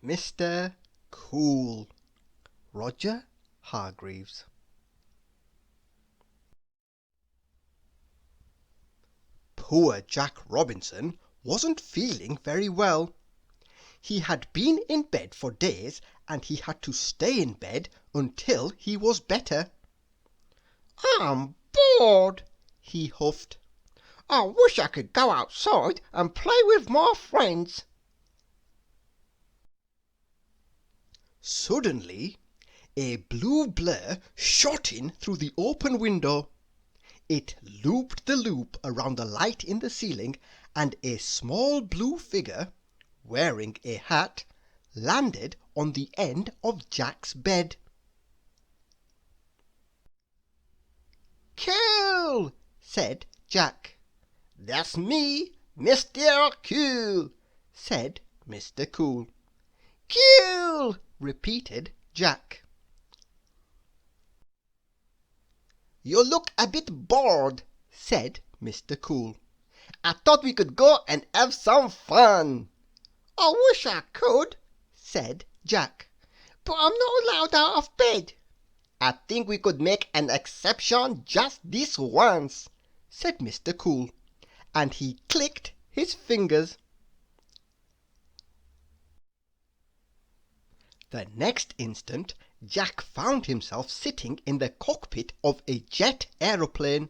Mr. Cool. Roger Hargreaves. Poor Jack Robinson wasn't feeling very well. He had been in bed for days, and he had to stay in bed until he was better. "I'm bored," he huffed. "I wish I could go outside and play with my friends." Suddenly, a blue blur shot in through the open window. It looped the loop around the light in the ceiling, and a small blue figure, wearing a hat, landed on the end of Jack's bed. "Cool," said Jack. "That's me, Mr. Cool," said Mr. Cool. "Cool," repeated Jack. "You look a bit bored," said Mr. Cool. "I thought we could go and have some fun." "I wish I could," said Jack, "but I'm not allowed out of bed." "I think we could make an exception just this once," said Mr. Cool, and he clicked his fingers. The next instant Jack found himself sitting in the cockpit of a jet aeroplane.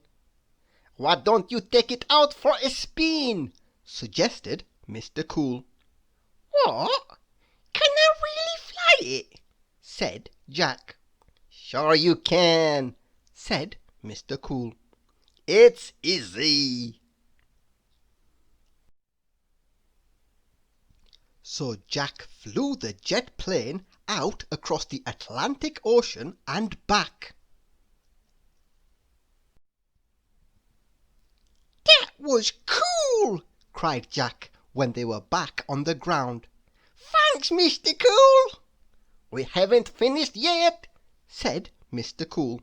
"Why don't you take it out for a spin?" suggested Mr. Cool. "What? Can I really fly it?" said Jack. "Sure you can," said Mr. Cool. "It's easy." So Jack flew the jet plane out across the Atlantic Ocean and back. "That was cool!" cried Jack when they were back on the ground. "Thanks, Mr. Cool." "We haven't finished yet," said Mr. Cool,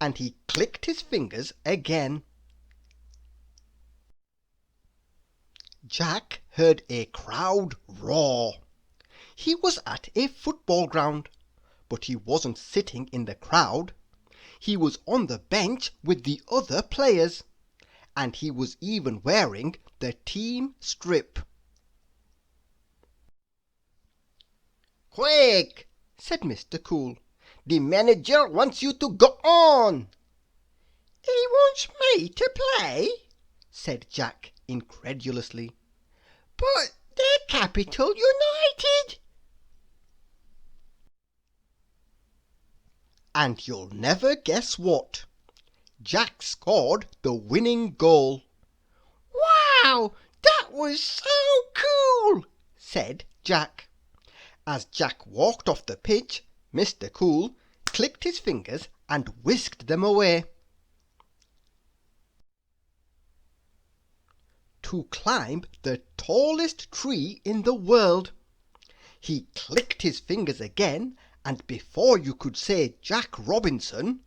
and he clicked his fingers again. Jack heard a crowd roar. He was at a football ground, but he wasn't sitting in the crowd. He was on the bench with the other players, and he was even wearing the team strip. "Quick," said Mr. Cool. "The manager wants you to go on." "He wants me to play?" said Jack incredulously. "But they're Capital United." And you'll never guess what. Jack scored the winning goal. "Wow, that was so cool," said Jack. As Jack walked off the pitch, Mr. Cool clicked his fingers and whisked them away. To climb the tallest tree in the world. He clicked his fingers again, and before you could say Jack Robinson,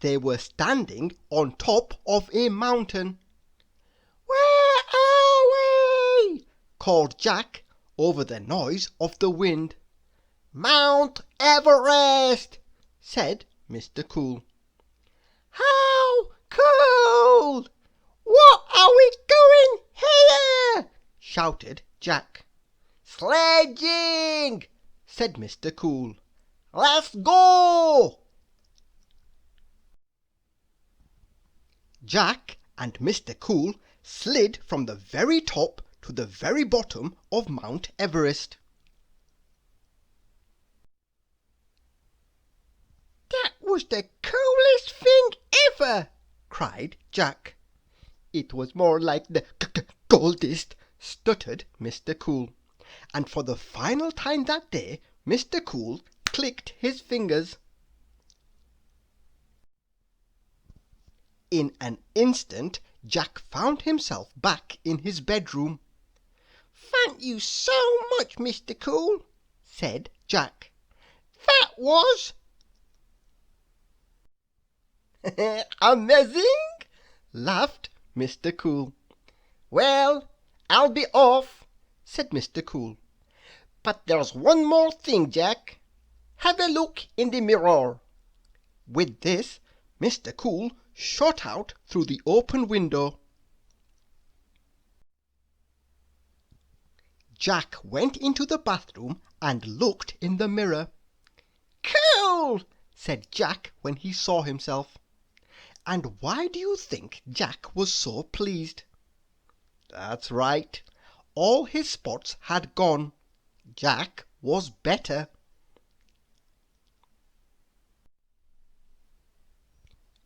they were standing on top of a mountain. "Where are we?" called Jack over the noise of the wind. "Mount Everest," said Mr. Cool. "How cool! What are we doing here?" shouted Jack. "Sledging," said Mr. Cool. "Let's go!" Jack and Mr. Cool slid from the very top to the very bottom of Mount Everest. "That was the coolest thing ever!" cried Jack. "It was more like the coldest," stuttered Mr. Cool. And for the final time that day, Mr. Cool clicked his fingers. In an instant Jack found himself back in his bedroom. "Thank you so much, Mr. Cool," said Jack. "That was amazing!" laughed Mr. Cool. "Well, I'll be off. said Mr. Cool. "But there's one more thing, Jack. Have a look in the mirror." With this, Mr. Cool shot out through the open window. Jack went into the bathroom and looked in the mirror. "Cool!" said Jack when he saw himself. And why do you think Jack was so pleased? That's right. All his spots had gone. Jack was better.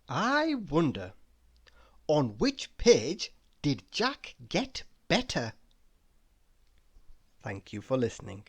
I wonder, on which page did Jack get better? Thank you for listening.